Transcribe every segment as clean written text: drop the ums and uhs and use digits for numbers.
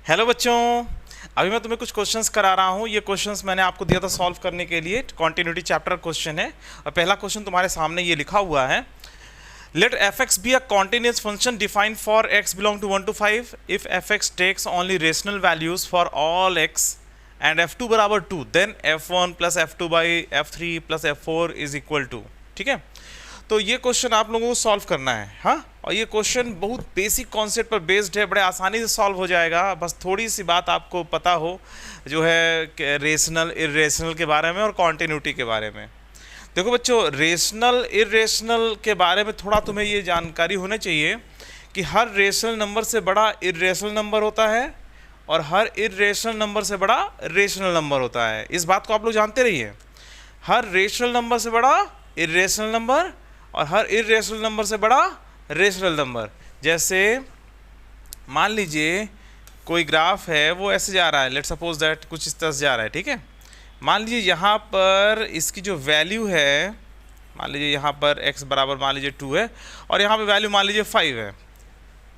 Hello बच्चों, अभी मैं तुम्हें कुछ क्वेश्चंस करा रहा हूँ। ये क्वेश्चंस मैंने आपको दिया था सॉल्व करने के लिए। कॉन्टिन्यूटी चैप्टर क्वेश्चन है और पहला क्वेश्चन तुम्हारे सामने ये लिखा हुआ है। Let f x be a continuous function defined for x belong to 1 to 5 if f x takes only rational values for all x and f two बराबर 2 then f one plus f two by f three plus f four is equal to. ठीक है, तो ये question आप लोगों को solve करना है। हाँ, और ये क्वेश्चन बहुत बेसिक कॉन्सेप्ट पर बेस्ड है, बड़े आसानी से सॉल्व हो जाएगा। बस थोड़ी सी बात आपको पता हो जो है रेशनल इरेशनल के बारे में और कॉन्टिन्यूटी के बारे में। देखो बच्चों, रेशनल इरेशनल के बारे में थोड़ा तुम्हें ये जानकारी होनी चाहिए कि हर रेशनल नंबर से बड़ा इरेशनल नंबर होता है और हर इरेशनल नंबर से बड़ा रेशनल नंबर होता है। इस बात को आप लोग जानते रहिए। हर रेशनल नंबर से बड़ा इरेशनल नंबर और हर इरेशनल नंबर से बड़ा रेशनल नंबर। जैसे मान लीजिए कोई ग्राफ है, वो ऐसे जा रहा है, लेट्स सपोज दैट कुछ इस तरह से जा रहा है। ठीक है, मान लीजिए यहाँ पर इसकी जो वैल्यू है, मान लीजिए यहाँ पर x बराबर मान लीजिए 2 है और यहाँ पे वैल्यू मान लीजिए 5 है।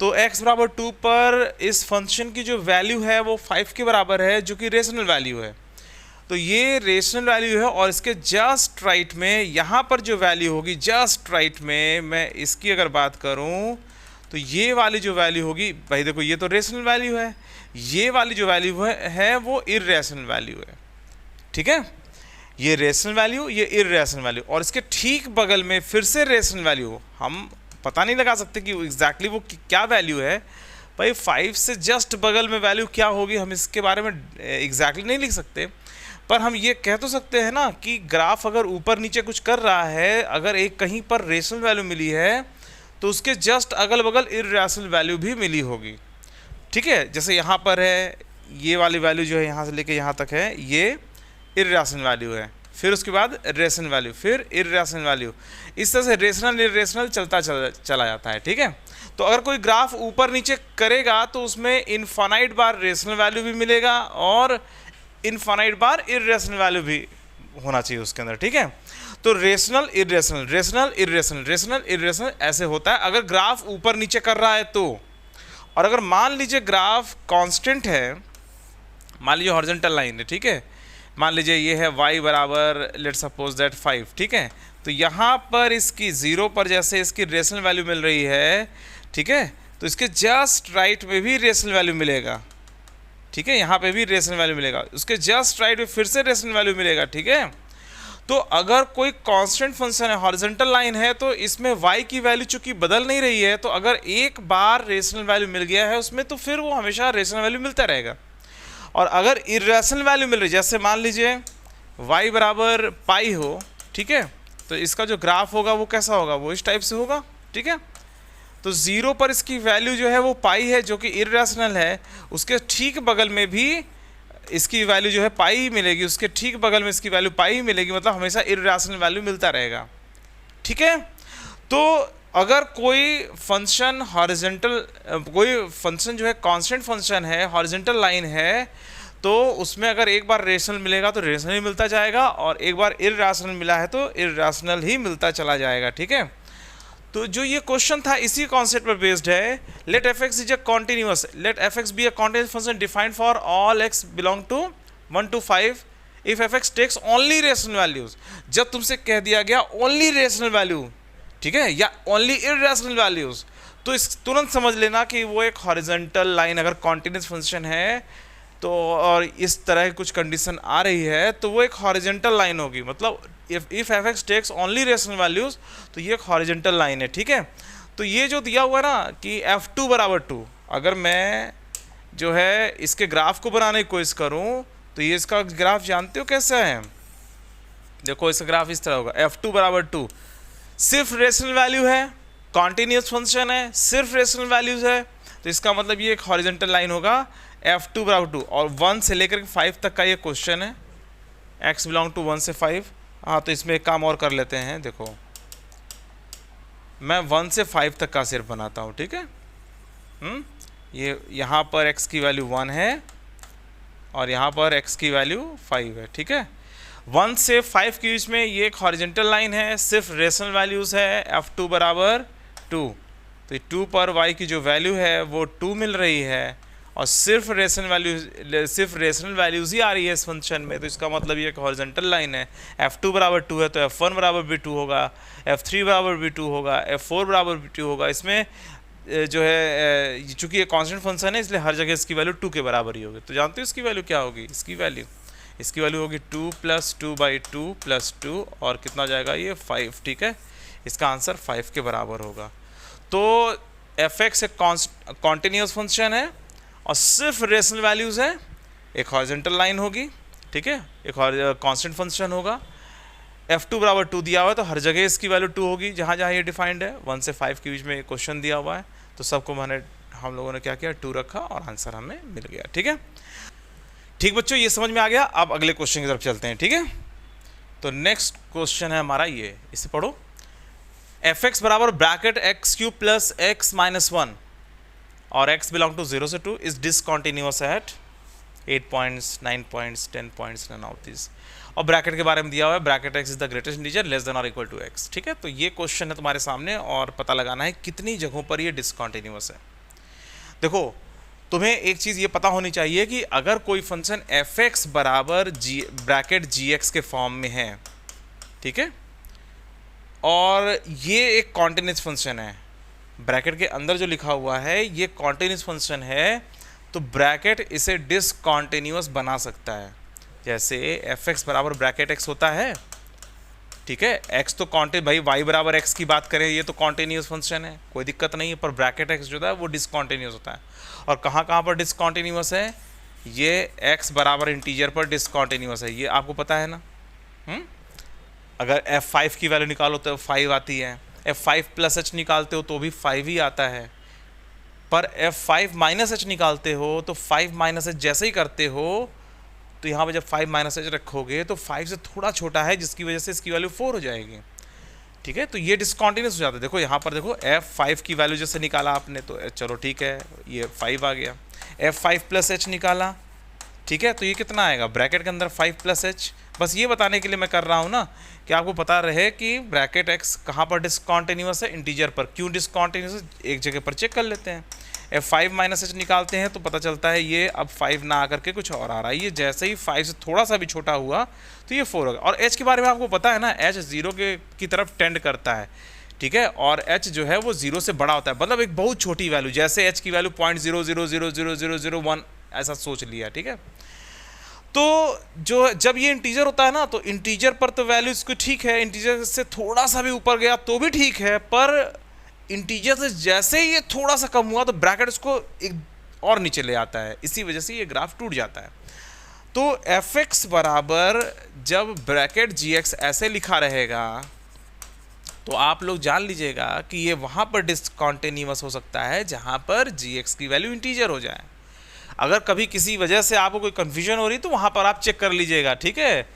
तो x बराबर 2 पर इस फंक्शन की जो वैल्यू है वो 5 के बराबर है, जो कि रेशनल वैल्यू है। तो ये रेशनल वैल्यू है और इसके जस्ट राइट में यहाँ पर जो वैल्यू होगी, जस्ट राइट में मैं इसकी अगर बात करूँ तो ये वाली जो वैल्यू होगी, भाई देखो ये तो रेशनल वैल्यू है, ये वाली जो वैल्यू है वो इर्रेशनल वैल्यू है। ठीक है, ये रेशनल वैल्यू, ये इर्रेशनल वैल्यू, और इसके ठीक बगल में फिर से रेशनल वैल्यू। हम पता नहीं लगा सकते कि एग्जैक्टली वो क्या वैल्यू है। भाई 5 से जस्ट बगल में वैल्यू क्या होगी हम इसके बारे में एग्जैक्टली नहीं लिख सकते, पर हम ये कह तो सकते हैं ना कि ग्राफ अगर ऊपर नीचे कुछ कर रहा है, अगर एक कहीं पर रेशनल वैल्यू मिली है तो उसके जस्ट अगल बगल इर्रेशनल वैल्यू भी मिली होगी। ठीक है, जैसे यहाँ पर है, ये वाली वैल्यू जो है यहाँ से लेके यहाँ तक है, ये इर्रेशनल वैल्यू है, फिर उसके बाद रेशनल वैल्यू, फिर इर्रेशनल वैल्यू। इस तरह से रेशनल इर्रेशनल चला जाता है। ठीक है, तो अगर कोई ग्राफ ऊपर नीचे करेगा तो उसमें इनफाइनाइट बार रेशनल वैल्यू भी मिलेगा और इनफाइनाइट बार इर्रेशनल वैल्यू भी होना चाहिए उसके अंदर। ठीक है, तो rational irrational, rational irrational, rational irrational ऐसे होता है अगर ग्राफ ऊपर नीचे कर रहा है तो। और अगर मान लीजिए ग्राफ कांस्टेंट है, मान लीजिए हॉरिजॉन्टल लाइन है, ठीक है, मान लीजिए ये है y बराबर लेट्स सपोज दैट 5। ठीक है, तो यहाँ पर इसकी 0 पर जैसे इसकी रेशनल वैल्यू मिल रही है, ठीक है, तो इसके जस्ट राइट में भी रेशनल वैल्यू मिलेगा। ठीक है, यहाँ पे भी रेशनल वैल्यू मिलेगा, उसके जस्ट राइट में फिर से रेशनल वैल्यू मिलेगा। ठीक है, तो अगर कोई कांस्टेंट फंक्शन है, हॉरिजॉन्टल लाइन है, तो इसमें y की वैल्यू चूंकि बदल नहीं रही है, तो अगर एक बार रेशनल वैल्यू मिल गया है उसमें तो फिर वो हमेशा रेशनल वैल्यू मिलता रहेगा। और अगर इर्रेशनल वैल्यू मिल रही है, जैसे मान लीजिए y बराबर पाई हो, ठीक है, तो इसका जो ग्राफ होगा वो कैसा होगा, वो इस टाइप से होगा। ठीक है, तो 0 पर इसकी वैल्यू जो है वो पाई है, जो कि इर्रेशनल है, उसके ठीक बगल में भी इसकी वैल्यू जो है पाई मिलेगी, उसके ठीक बगल में इसकी वैल्यू पाई मिलेगी, मतलब हमेशा इर्रेशनल वैल्यू मिलता रहेगा। ठीक है, तो अगर कोई फंक्शन हॉरिजॉन्टल, कोई फंक्शन जो है कांस्टेंट फंक्शन है, हॉरिजॉन्टल लाइन है, तो उसमें अगर एक बार रेशनल मिलेगा तो रेशनल ही मिलता जाएगा और एक बार इर्रेशनल मिला है तो इर्रेशनल ही मिलता चला जाएगा। ठीक है, तो जो ये क्वेश्चन था इसी कॉन्सेप्ट पर बेस्ड है। Let f x is a continuous, let f x be a continuous function defined for all x belong to 1 to 5 if f x takes only rational values. जब तुमसे कह दिया गया ओनली रेशनल वैल्यू, ठीक है, या only irrational values, तो इस तुरंत समझ लेना कि वो एक हॉरिजॉन्टल लाइन अगर कॉन्टिन्यूअस फंक्शन है तो, और इस तरह की कुछ कंडीशन आ रही है तो वो एक हॉरिजॉन्टल लाइन होगी। मतलब if f x takes only rational values, तो ये एक हॉरिजॉन्टल लाइन है। ठीक है, तो ये जो दिया हुआ है ना कि f2 बराबर 2, अगर मैं जो है इसके ग्राफ को बनाने की कोशिश करूं तो ये इसका ग्राफ जानते हो कैसा है, देखो इसका ग्राफ इस तरह होगा। f2 बराबर 2 सिर्फ रेशनल वैल्यू है, कॉन्टिन्यूअस फंक्शन है, सिर्फ रेशनल वैल्यूज है, तो इसका मतलब ये एक हॉरिजॉन्टल लाइन होगा f2 बराबर 2। और 1 से लेकर 5 तक का ये क्वेश्चन है, x बिलोंग टू 1 से 5। हाँ, तो इसमें एक काम और कर लेते हैं, देखो मैं 1 से 5 तक का सिर्फ बनाता हूँ। ठीक है, ये यहाँ पर x की वैल्यू 1 है और यहाँ पर x की वैल्यू 5 है। ठीक है, 1 से 5 के बीच में ये एक हॉरिजॉन्टल लाइन है, सिर्फ रेशनल वैल्यूज़ है, f2 बराबर 2। तो 2 पर y की जो वैल्यू है वो 2 मिल रही है और सिर्फ रेशनल वैल्यूज ही आ रही है इस फंक्शन में, तो इसका मतलब ये एक हॉरिजॉन्टल लाइन है। f2 बराबर 2 है तो f1 बराबर भी 2 होगा, f3 बराबर भी 2 होगा, f4 बराबर भी 2 होगा। इसमें जो है चूंकि ये कांस्टेंट फंक्शन है इसलिए हर जगह इसकी वैल्यू 2 के बराबर ही होगी। तो जानते हो इसकी वैल्यू क्या होगी? इसकी वैल्यू होगी 2 + 2/2 + 2 और कितना हो जाएगा ये 5, ठीक है। इसका आंसर 5 के बराबर होगा। तो f(x) एक कॉन्टिन्यूस फंक्शन है और सिर्फ रेशनल वैल्यूज़ है, एक हॉरिजॉन्टल लाइन होगी, ठीक है, एक कांस्टेंट फंक्शन होगा। f2 बराबर 2 दिया हुआ है तो हर जगह इसकी वैल्यू 2 होगी जहाँ जहाँ ये डिफाइंड है। 1 से 5 के बीच में क्वेश्चन दिया हुआ है तो सबको हम लोगों ने क्या किया, 2 रखा और आंसर हमें मिल गया, ठीक है। ठीक बच्चों, ये समझ में आ गया। अब अगले क्वेश्चन की तरफ चलते हैं, ठीक है। तो नेक्स्ट क्वेश्चन है हमारा ये, इसे पढ़ो। f(x) बराबर ब्रैकेट x³ + x - 1 और x बिलोंग टू 0 से 2 is discontinuous at 8 points, 9 points, 10 points, none of this. और ब्रैकेट के बारे में दिया हुआ है, bracket x is the greatest integer less than और इक्वल टू x, ठीक है। तो ये क्वेश्चन है तुम्हारे सामने और पता लगाना है कितनी जगहों पर ये डिसकॉन्टिन्यूअस है। देखो, तुम्हें एक चीज़ ये पता होनी चाहिए कि अगर कोई फंक्शन f(x) बराबर ब्रैकेट gx के फॉर्म में है, ठीक है, और ये एक कॉन्टिन्यूस फंक्शन है, ब्रैकेट के अंदर जो लिखा हुआ है ये कॉन्टिन्यूस फंक्शन है, तो ब्रैकेट इसे डिसकॉन्टिन्यूअस बना सकता है। जैसे f(x) बराबर ब्रैकेट x होता है, ठीक है, x तो कॉन्टिन्यूस, भाई y बराबर x की बात करें, ये तो कॉन्टिन्यूस फंक्शन है, कोई दिक्कत नहीं है, पर ब्रैकेट x जो होता है वो डिसकॉन्टिन्यूस होता है। और कहाँ कहाँ पर डिसकॉन्टिन्यूअस है? ये x बराबर इंटीजर पर डिसकॉन्टिन्यूअस है, ये आपको पता है ना। अगर f5 की वैल्यू निकालो तो 5 आती है, f5 + h निकालते हो तो भी 5 ही आता है, पर f5 - h निकालते हो तो 5 - h जैसे ही करते हो तो यहाँ पर जब 5 - h रखोगे तो 5 से थोड़ा छोटा है, जिसकी वजह से इसकी वैल्यू 4 हो जाएगी, ठीक है। तो ये डिसकॉन्टिन्यूस हो जाता है। देखो यहाँ पर देखो, f5 की वैल्यू जैसे निकाला आपने तो चलो ठीक है, ये 5 आ गया। f5 + h निकाला, ठीक है, तो ये कितना आएगा? ब्रैकेट के अंदर 5 + h। बस ये बताने के लिए मैं कर रहा हूँ ना कि आपको पता रहे कि ब्रैकेट x कहाँ पर डिसकॉन्टिन्यूअस है, इंटीजर पर। क्यों डिसकॉन्टिन्यूअस? एक जगह पर चेक कर लेते हैं। f5 - h निकालते हैं तो पता चलता है ये अब 5 ना आकर के कुछ और आ रहा है, ये जैसे ही 5 से थोड़ा सा भी छोटा हुआ तो ये 4 होगा। और h के बारे में आपको पता है ना, h 0 की तरफ टेंड करता है, ठीक है, और h जो है वो 0 से बड़ा होता है, मतलब एक बहुत छोटी वैल्यू, जैसे h की वैल्यू 0.00000001 ऐसा सोच लिया, ठीक है। तो जो जब ये इंटीजर होता है ना, तो इंटीजर पर तो वैल्यू इसको ठीक है, इंटीजर से थोड़ा सा भी ऊपर गया तो भी ठीक है, पर इंटीजर से जैसे ही ये थोड़ा सा कम हुआ तो ब्रैकेट इसको एक और नीचे ले आता है, इसी वजह से ये ग्राफ टूट जाता है। तो f(x) बराबर जब ब्रैकेट gx ऐसे लिखा रहेगा तो आप लोग जान लीजिएगा कि ये वहाँ पर डिसकॉन्टिन्यूअस हो सकता है जहाँ पर gx की वैल्यू इंटीजर हो जाए। अगर कभी किसी वजह से आपको कोई कन्फ्यूजन हो रही तो वहाँ पर आप चेक कर लीजिएगा, ठीक है।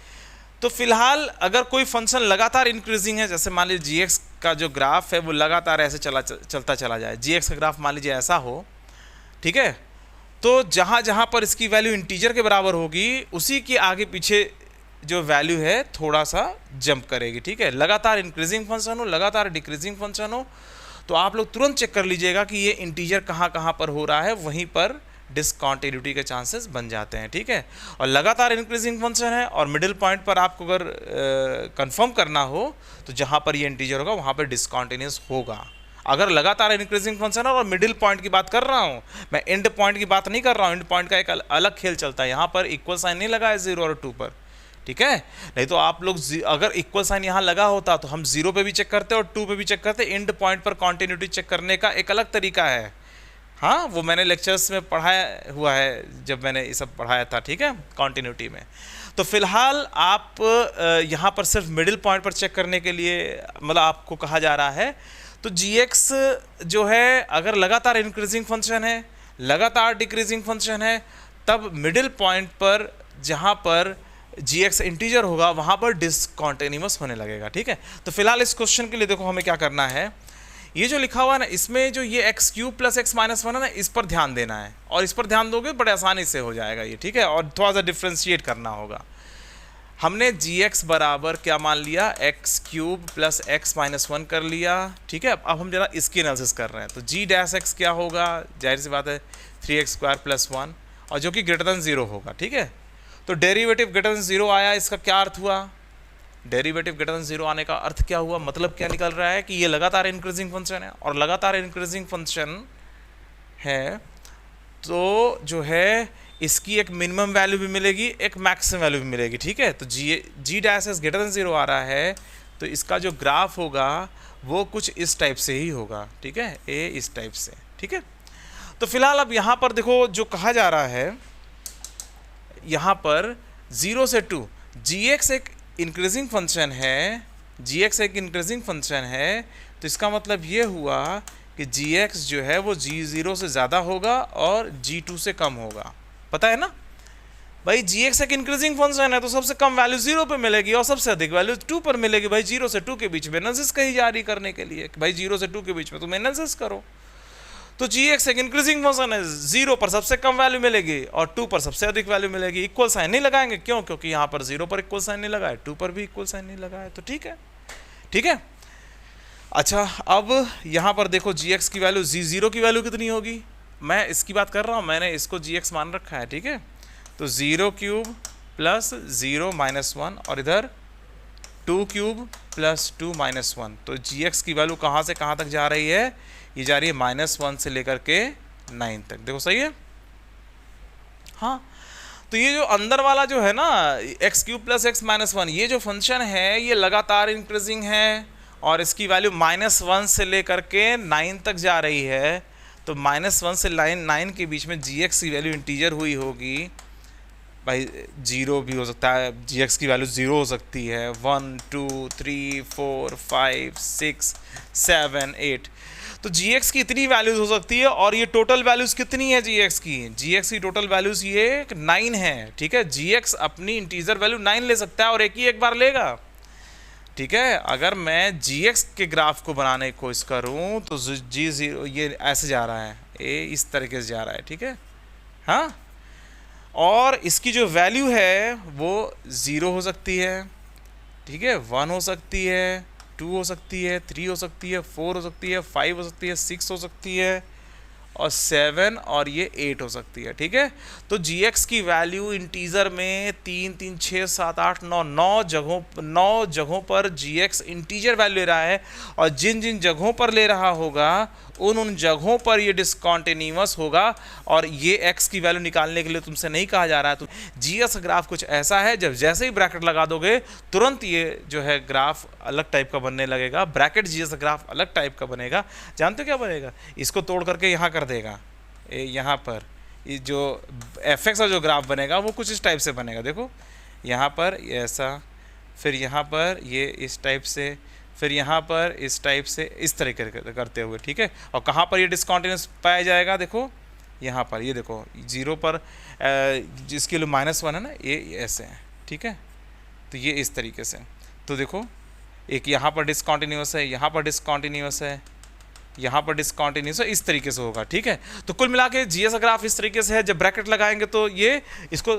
तो फिलहाल अगर कोई फंक्शन लगातार इंक्रीजिंग है, जैसे मान लीजिए gx का जो ग्राफ है वो लगातार ऐसे चलता चला जाए, gx का ग्राफ मान लीजिए ऐसा हो, ठीक है, तो जहाँ जहाँ पर इसकी वैल्यू इंटीजर के बराबर होगी उसी के आगे पीछे जो वैल्यू है थोड़ा सा जंप करेगी, ठीक है। लगातार इंक्रीजिंग फंक्शन हो, लगातार डिक्रीजिंग फंक्शन हो, तो आप लोग तुरंत चेक कर लीजिएगा कि ये इंटीजर कहाँ कहाँ पर हो रहा है, वहीं पर डिसकॉन्टिन्यूटी के चांसेस बन जाते हैं, ठीक है। और लगातार इंक्रीजिंग फंक्शन है और मिडिल पॉइंट पर आपको अगर कंफर्म करना हो तो जहाँ पर ये इंटीजर होगा वहाँ पर डिसकॉन्टिन्यूस होगा। अगर लगातार इंक्रीजिंग फंक्शन है और मिडिल पॉइंट की बात कर रहा हूँ, मैं एंड पॉइंट की बात नहीं कर रहा हूँ, एंड पॉइंट का एक अलग खेल चलता है, यहाँ पर इक्वल साइन नहीं लगा है 0 और 2 पर, ठीक है। नहीं तो आप लोग अगर इक्वल साइन यहाँ लगा होता तो हम 0 पे भी चेक करते और 2 पे भी चेक करते। एंड पॉइंट पर कॉन्टिन्यूटी चेक करने का एक अलग तरीका है, हाँ, वो मैंने लेक्चर्स में पढ़ाया हुआ है जब मैंने ये सब पढ़ाया था, ठीक है, कॉन्टिन्यूटी में। तो फिलहाल आप यहाँ पर सिर्फ मिडिल पॉइंट पर चेक करने के लिए मतलब आपको कहा जा रहा है। तो gx जो है अगर लगातार इंक्रीजिंग फंक्शन है, लगातार डिक्रीजिंग फंक्शन है, तब मिडिल पॉइंट पर जहाँ पर gx इंटीजर होगा वहाँ पर डिसकॉन्टिन्यूअस होने लगेगा, ठीक है। तो फिलहाल इस क्वेश्चन के लिए देखो हमें क्या करना है, ये जो लिखा हुआ है ना, इसमें जो ये x³ + x - 1 है ना, इस पर ध्यान देना है, और इस पर ध्यान दोगे बड़े आसानी से हो जाएगा ये, ठीक है। और थोड़ा सा डिफ्रेंशिएट करना होगा। हमने जी एक्स बराबर क्या मान लिया, x cube plus x minus one कर लिया, ठीक है। अब हम जरा इसकी एनालिसिस कर रहे हैं, तो जी डैश एक्स क्या होगा, जाहिर सी बात है 3x स्क्वायर प्लस वन, और जो कि ग्रेटर देन जीरो होगा, ठीक है। तो डेरिवेटिव ग्रेटर देन जीरो आया, इसका क्या अर्थ हुआ, डेरिवेटिव ग्रेटर देन जीरो आने का अर्थ क्या हुआ, मतलब क्या निकल रहा है कि ये लगातार इंक्रीजिंग फंक्शन है, और लगातार इंक्रीजिंग फंक्शन है तो जो है इसकी एक मिनिमम वैल्यू भी मिलेगी, एक मैक्सिमम वैल्यू भी मिलेगी, ठीक है। तो g dash s greater than zero आ रहा है, तो इसका जो ग्राफ होगा वो कुछ इस टाइप से ही होगा, ठीक है, ए इस टाइप से, ठीक है। तो फिलहाल अब यहाँ पर देखो जो कहा जा रहा है, यहाँ पर 0 से 2 जी एक्स एक इंक्रीजिंग फंक्शन है, जी एक्स एक इंक्रीजिंग फंक्शन है, तो इसका मतलब ये हुआ कि जी एक्स जो है वो जी0 से ज़्यादा होगा और जी2 से कम होगा, पता है ना भाई। जी एक्स एक इंक्रीजिंग फंक्शन है तो सबसे कम वैल्यू 0 पे मिलेगी और सबसे अधिक वैल्यू 2 पर मिलेगी। भाई 0 से 2 के बीच में एनालिसिस कही जारी करने के लिए कि भाई 0 से 2 के बीच में तुम एनालिसिस करो। तो जी एक्स एक इंक्रीजिंग फंक्शन है, 0 पर सबसे कम वैल्यू मिलेगी और 2 पर सबसे अधिक वैल्यू मिलेगी। इक्वल साइन नहीं लगाएंगे, क्यों, क्योंकि यहाँ पर 0 पर इक्वल साइन नहीं लगाए, 2 पर भी इक्वल साइन नहीं लगाए, तो ठीक है, ठीक है। अच्छा अब यहाँ पर देखो जी एक्स की वैल्यू, जी0 की वैल्यू कितनी होगी, मैं इसकी बात कर रहा हूँ, मैंने इसको जी एक्स मान रखा है, ठीक है। तो 0 क्यूब प्लस 0 माइनस वन, और इधर 2 क्यूब प्लस 2 माइनस वन। तो जी एक्स की वैल्यू कहाँ से कहाँ तक जा रही है, ये जा रही है -1 से लेकर के 9 तक, देखो सही है। हाँ, तो ये जो अंदर वाला जो है ना x cube plus x minus one, ये जो फंक्शन है ये लगातार इंक्रीजिंग है और इसकी वैल्यू -1 से लेकर के 9 तक जा रही है। तो -1 से 9 के बीच में जी एक्स की वैल्यू इंटीजर हुई होगी, भाई 0 भी हो सकता है, जी एक्स की वैल्यू 0 हो सकती है, 1 2 3 4 5 6 7 8। तो जी एक्स की इतनी वैल्यूज हो सकती है, और ये टोटल वैल्यूज कितनी है जी एक्स की टोटल वैल्यूज ये 9 है, ठीक है। जी एक्स अपनी इंटीजर वैल्यू 9 ले सकता है और एक बार लेगा, ठीक है। अगर मैं जी एक्स के ग्राफ को बनाने की कोशिश करूँ तो जी0 ये ऐसे जा रहा है, ए इस तरीके से जा रहा है, ठीक है। हाँ, और इसकी जो वैल्यू है वो 0 हो सकती है, ठीक है, 1 हो सकती है, 2 हो सकती है, 3 हो सकती है, 4 हो सकती है, 5 हो सकती है, 6 हो सकती है, और 7 और ये 8 हो सकती है, ठीक है। तो जी एक्स की वैल्यू इंटीजर में 3 3 6 7 8 9 जगहों पर जी एक्स इंटीजर वैल्यू ले रहा है, और जिन जिन जगहों पर ले रहा होगा उन जगहों पर ये डिसकंटिन्यूअस होगा, और ये एक्स की वैल्यू निकालने के लिए तुमसे नहीं कहा जा रहा है। तो जी एक्स ग्राफ कुछ ऐसा है, जब जैसे ही ब्रैकेट लगा दोगे तुरंत ये जो है ग्राफ अलग टाइप का बनने लगेगा, ब्रैकेट जी एक्स ग्राफ अलग टाइप का बनेगा। जानते हो क्या बनेगा, इसको तोड़ करके यहाँ कर देगा, यहाँ पर ये जो एफ एक्स का जो ग्राफ बनेगा वो कुछ इस टाइप से बनेगा, देखो यहाँ पर ऐसा, फिर यहाँ पर ये इस टाइप से, फिर यहाँ पर इस टाइप से, इस तरीके करते हुए, ठीक है। और कहाँ पर ये डिसकंटिन्यूअस पाया जाएगा, देखो यहाँ पर, ये देखो 0 पर जिसके लिए -1 है ना, ये ऐसे है, ठीक है। तो ये इस तरीके से, तो देखो एक यहाँ पर डिसकंटिन्यूअस है, यहाँ पर डिसकंटिन्यूअस है, यहाँ पर डिसकंटिन्यूअस है, इस तरीके से होगा, ठीक है। तो कुल मिला के जीएस ग्राफ इस तरीके से है, जब ब्रैकेट लगाएंगे तो ये इसको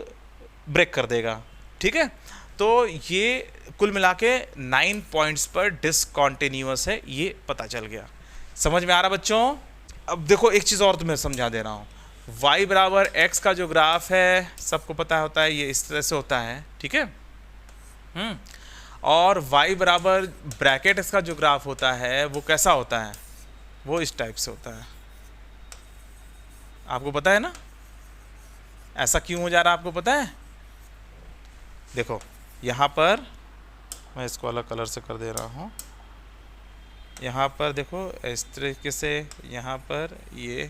ब्रेक कर देगा, ठीक है। तो ये कुल मिला के 9 पॉइंट्स पर डिसकंटिन्यूअस है, ये पता चल गया। समझ में आ रहा बच्चों। अब देखो एक चीज़ और तुम्हें समझा दे रहा हूँ, y बराबर x का जो ग्राफ है सबको पता होता है, ये इस तरह से होता है, ठीक है। और y बराबर ब्रैकेट इसका जो ग्राफ होता है वो कैसा होता है, वो इस टाइप से होता है। आपको पता है ना ऐसा क्यों हो जा रहा है, आपको पता है। देखो यहाँ पर मैं इसको अलग कलर से कर दे रहा हूँ, यहाँ पर देखो इस तरीके से, यहाँ पर ये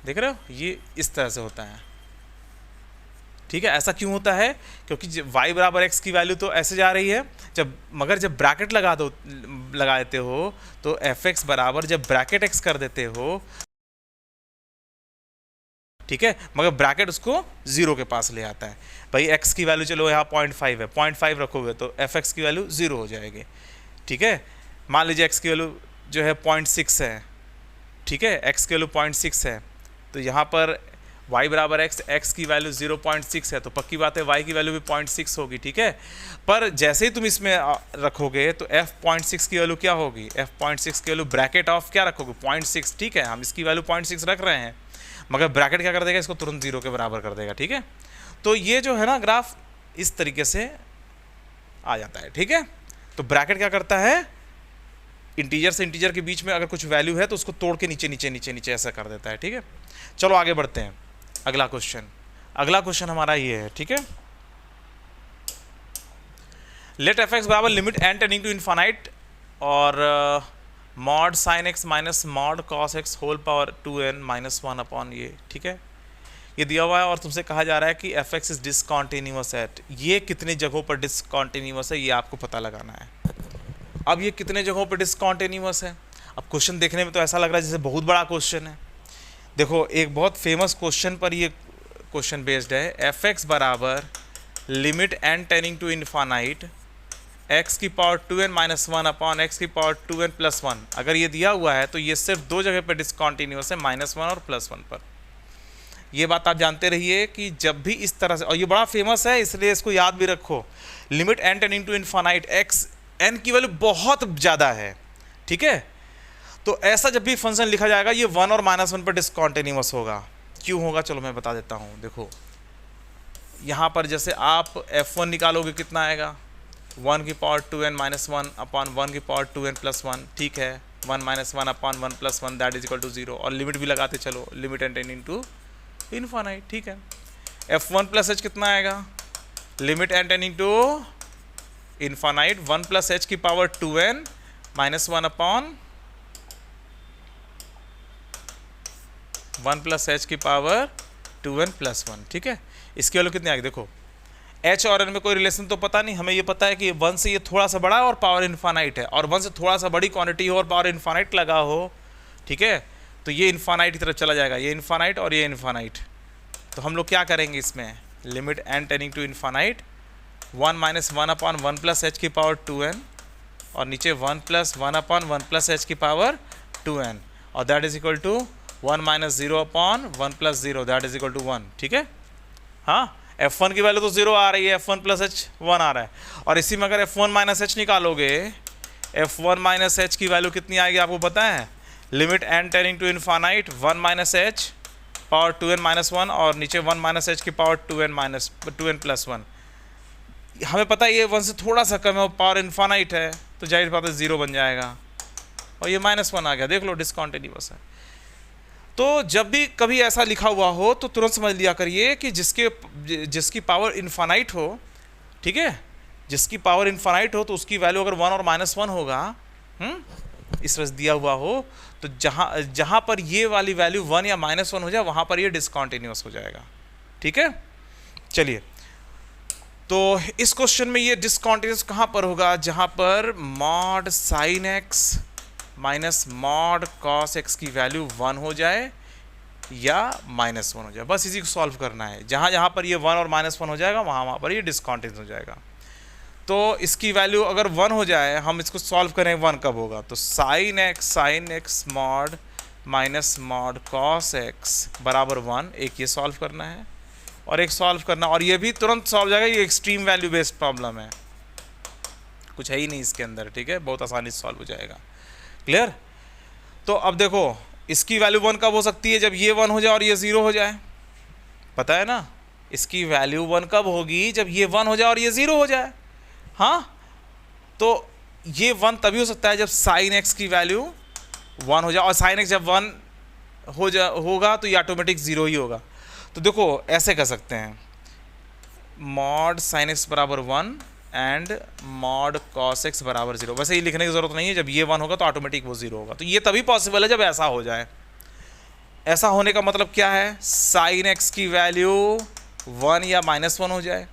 देख रहे हो, ये इस तरह से होता है, ठीक है। ऐसा क्यों होता है, क्योंकि y बराबर x की वैल्यू तो ऐसे जा रही है, मगर जब ब्रैकेट लगा देते हो तो f(x) बराबर जब ब्रैकेट x कर देते हो, ठीक है, मगर ब्रैकेट उसको 0 के पास ले आता है। भाई x की वैल्यू चलो यहाँ 0.5 है, 0.5 रखोगे तो f(x) की वैल्यू 0 हो जाएगी, ठीक है। मान लीजिए x की वैल्यू जो है 0.6 है, ठीक है, x की वैल्यू 0.6 है, तो यहाँ पर y बराबर x की वैल्यू 0.6 है, तो पक्की बात है y की वैल्यू भी 0.6 होगी, ठीक है। पर जैसे ही तुम इसमें रखोगे तो f 0.6 की वैल्यू क्या होगी, f 0.6 की वैल्यू ब्रैकेट ऑफ क्या रखोगे 0.6, ठीक है। हम इसकी वैल्यू 0.6 रख रहे हैं, मगर ब्रैकेट क्या कर देगा, इसको तुरंत 0 के बराबर कर देगा, ठीक है। तो ये जो है ना ग्राफ इस तरीके से आ जाता है, ठीक है। तो ब्रैकेट क्या करता है, इंटीजर से इंटीजर के बीच में अगर कुछ वैल्यू है तो उसको तोड़ के नीचे नीचे नीचे नीचे ऐसा कर देता है, ठीक है। चलो आगे बढ़ते हैं, अगला क्वेश्चन हमारा ये है, ठीक है। लेट एफ एक्स बराबर limit n tending to infinite और mod sine x minus mod cos x whole power 2n-1 upon ये, ठीक है। ये दिया हुआ है और तुमसे कहा जा रहा है कि f x is discontinuous at, ये कितनी जगहों पर डिसकॉन्टिन्यूअस है ये आपको पता लगाना है। अब ये कितने जगहों पर डिसकॉन्टिन्यूअस है, अब क्वेश्चन देखने में तो ऐसा लग रहा है जैसे बहुत बड़ा क्वेश्चन है। देखो एक बहुत फेमस क्वेश्चन पर ये क्वेश्चन बेस्ड है, एफ एक्स बराबर limit n tending to infinite x की पावर 2n-1 अपॉन एक्स की पावर 2n+1। अगर ये दिया हुआ है तो ये सिर्फ दो जगह पर डिसकॉन्टिन्यूअस है, -1 और +1 पर। ये बात आप जानते रहिए कि जब भी इस तरह से, और ये बड़ा फेमस है इसलिए इसको याद भी रखो, limit n tending to infinite x, n की वैल्यू बहुत ज़्यादा है, ठीक है। तो ऐसा जब भी फंक्शन लिखा जाएगा ये 1 और -1 पर डिसकॉन्टिन्यूअस होगा। क्यों होगा, चलो मैं बता देता हूँ। देखो यहाँ पर जैसे आप f1 निकालोगे कितना आएगा, 1 की पावर 2n-1 अपॉन 1 की पावर 2n+1, ठीक है। 1-1 upon 1+1 that is equal to 0, और लिमिट भी लगाते चलो, limit n tending to infinite, ठीक है। f1 प्लस h कितना आएगा, limit n tending to infinite 1 plus h की power 2n-1 upon 1 plus h की पावर 2n+1, ठीक है। इसकी वैल्यू कितनी आएगी, देखो h और n में कोई रिलेशन तो पता नहीं, हमें ये पता है कि 1 से ये थोड़ा सा बड़ा है और पावर इनफाइनाइट है, और 1 से थोड़ा सा बड़ी क्वांटिटी हो और पावर इनफाइनाइट लगा हो, ठीक है। तो ये इनफाइनाइट की तरफ चला जाएगा, ये इनफाइनाइट और ये इनफाइनाइट। तो हम लोग क्या करेंगे इसमें, limit n tending to infinite 1-1 upon 1 plus h की पावर 2n, और नीचे 1+1 अपॉन 1 प्लस h की पावर 2n, और that is equal to 1 - 0 upon 1 + 0 that is equal to 1, ठीक है। हाँ, f1 की वैल्यू तो 0 आ रही है, f1 + h 1 आ रहा है, और इसी में अगर f1 - h निकालोगे, f1 - h की वैल्यू कितनी आएगी आपको पता है, limit n tending to infinite 1 - h power 2n-1, और नीचे 1 - h की पावर 2n+1। हमें पता है ये 1 से थोड़ा सा कम है, पावर इनफाइनाइट है, तो जाहिर बात है 0 बन जाएगा, और ये -1 आ गया, देख लो डिसकॉन्टिन्यूअस है। तो जब भी कभी ऐसा लिखा हुआ हो तो तुरंत समझ लिया करिए कि जिसकी पावर इनफाइनाइट हो, ठीक है, जिसकी पावर इनफाइनाइट हो तो उसकी वैल्यू अगर 1 और -1 होगा, इस तरह से दिया हुआ हो, तो जहाँ पर ये वाली वैल्यू 1 या -1 हो जाए वहाँ पर ये डिसकॉन्टिन्यूअस हो जाएगा, ठीक है। चलिए, तो इस क्वेश्चन में ये डिसकॉन्टिन्यूअस कहाँ पर होगा, जहाँ पर mod sine x minus mod cos x की वैल्यू 1 हो जाए या -1 हो जाए, बस इसी को सॉल्व करना है। जहाँ जहाँ पर ये 1 और -1 हो जाएगा वहाँ पर ये डिसकॉन्टिन्यूअस हो जाएगा। तो इसकी वैल्यू अगर 1 हो जाए, हम इसको सॉल्व करें 1 कब होगा, तो sine x mod minus mod cos x बराबर 1, एक ये सॉल्व करना है और एक सॉल्व करना, और ये भी तुरंत सॉल्व हो जाएगा। ये एक्सट्रीम वैल्यू बेस्ड प्रॉब्लम है, कुछ है ही नहीं इसके अंदर, ठीक है, बहुत आसानी से सॉल्व हो जाएगा। क्लियर। तो अब देखो इसकी वैल्यू 1 कब हो सकती है, जब ये 1 हो जाए और ये 0 हो जाए, पता है ना। इसकी वैल्यू 1 कब होगी, जब ये 1 हो जाए और ये 0 हो जाए। हाँ, तो ये 1 तभी हो सकता है जब साइन एक्स की वैल्यू 1 हो जाए, और साइन एक्स जब 1 होगा तो ये ऑटोमेटिक 0 ही होगा। तो देखो ऐसे कर सकते हैं, मॉड साइन एक्स बराबर 1 एंड मॉड कॉस एक्स बराबर 0। वैसे ये लिखने की ज़रूरत नहीं है, जब ये 1 होगा तो ऑटोमेटिक वो 0 होगा। तो ये तभी पॉसिबल है जब ऐसा हो जाए। ऐसा होने का मतलब क्या है, साइन एक्स की वैल्यू 1 या -1 हो जाए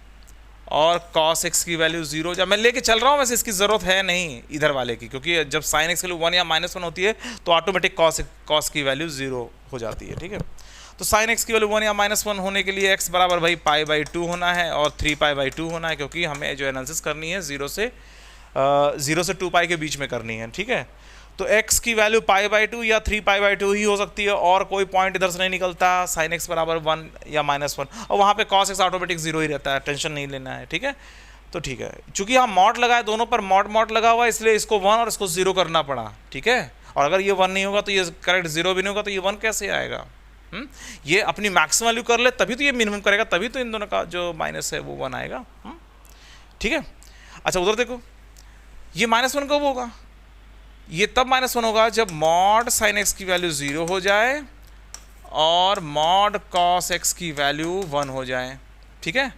और कॉस एक्स की वैल्यू 0 हो जाए। मैं लेके चल रहा हूँ, वैसे इसकी ज़रूरत है नहीं इधर वाले की, क्योंकि जब साइन एक्स की वैल्यू 1 या -1 होती है तो ऑटोमेटिक कॉस की वैल्यू 0 हो जाती है, ठीक है। तो साइन एक्स की वैल्यू 1 या -1 होने के लिए x बराबर भाई π/2 होना है और 3π/2 होना है, क्योंकि हमें जो एनालिसिस करनी है 0 से 2π के बीच में करनी है, ठीक है। तो x की वैल्यू पाई बाई टू या 3π/2 ही हो सकती है, और कोई पॉइंट इधर से नहीं निकलता। sin x बराबर 1 या -1, और वहाँ पे cos x ऑटोमेटिक 0 ही रहता है, टेंशन नहीं लेना है, ठीक है। तो ठीक है, चूंकि हम मॉड लगाए, दोनों पर मॉड लगा हुआ है, इसलिए इसको 1 और इसको 0 करना पड़ा, ठीक है। और अगर ये 1 नहीं होगा तो ये करेक्ट 0 भी नहीं होगा, तो ये 1 कैसे आएगा? ये अपनी मैक्सिमम वैल्यू कर ले तभी तो ये मिनिमम करेगा, तभी तो इन दोनों का जो माइनस है वो 1 आएगा, ठीक है। अच्छा उधर देखो, ये -1 कब होगा? ये तब -1 होगा जब मॉड sin x की वैल्यू 0 हो जाए और मॉड cos x की वैल्यू 1 हो जाए, ठीक है।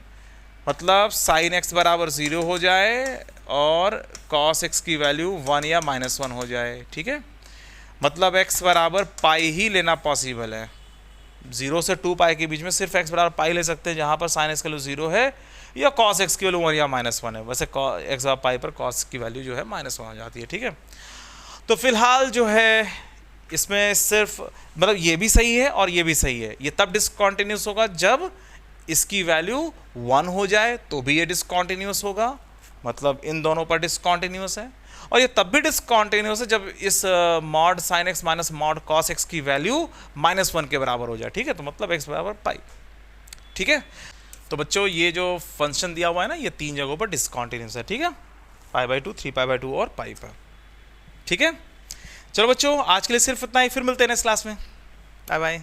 मतलब sin x बराबर 0 हो जाए और cos x की वैल्यू 1 या -1 हो जाए, ठीक है। मतलब x बराबर पाई ही लेना पॉसिबल है, 0 से 2π के बीच में सिर्फ x बराबर पाई ले सकते हैं, जहाँ पर sin x की वैल्यू 0 है या cos x की वैल्यू 1 या -1 है। वैसे x बराबर पाई पर cos की वैल्यू जो है -1 हो जाती है, ठीक है। तो फिलहाल जो है इसमें सिर्फ मतलब ये भी सही है और ये भी सही है। ये तब डिसकॉन्टिन्यूस होगा जब इसकी वैल्यू 1 हो जाए, तो भी ये डिसकॉन्टिन्यूस होगा, मतलब इन दोनों पर डिसकॉन्टिन्यूस है। और ये तब भी डिसकॉन्टिन्यूस है जब इस mod sin x minus mod cos x की वैल्यू -1 के बराबर हो जाए, ठीक है। तो मतलब x बराबर पाई, ठीक है। तो बच्चों ये जो फंक्शन दिया हुआ है ना, ये 3 जगहों पर डिसकॉन्टिन्यूस है, ठीक है, π/2, 3π/2 और पाई पर, ठीक है। चलो बच्चों आज के लिए सिर्फ इतना ही, फिर मिलते हैं नेक्स्ट क्लास में, बाय बाय।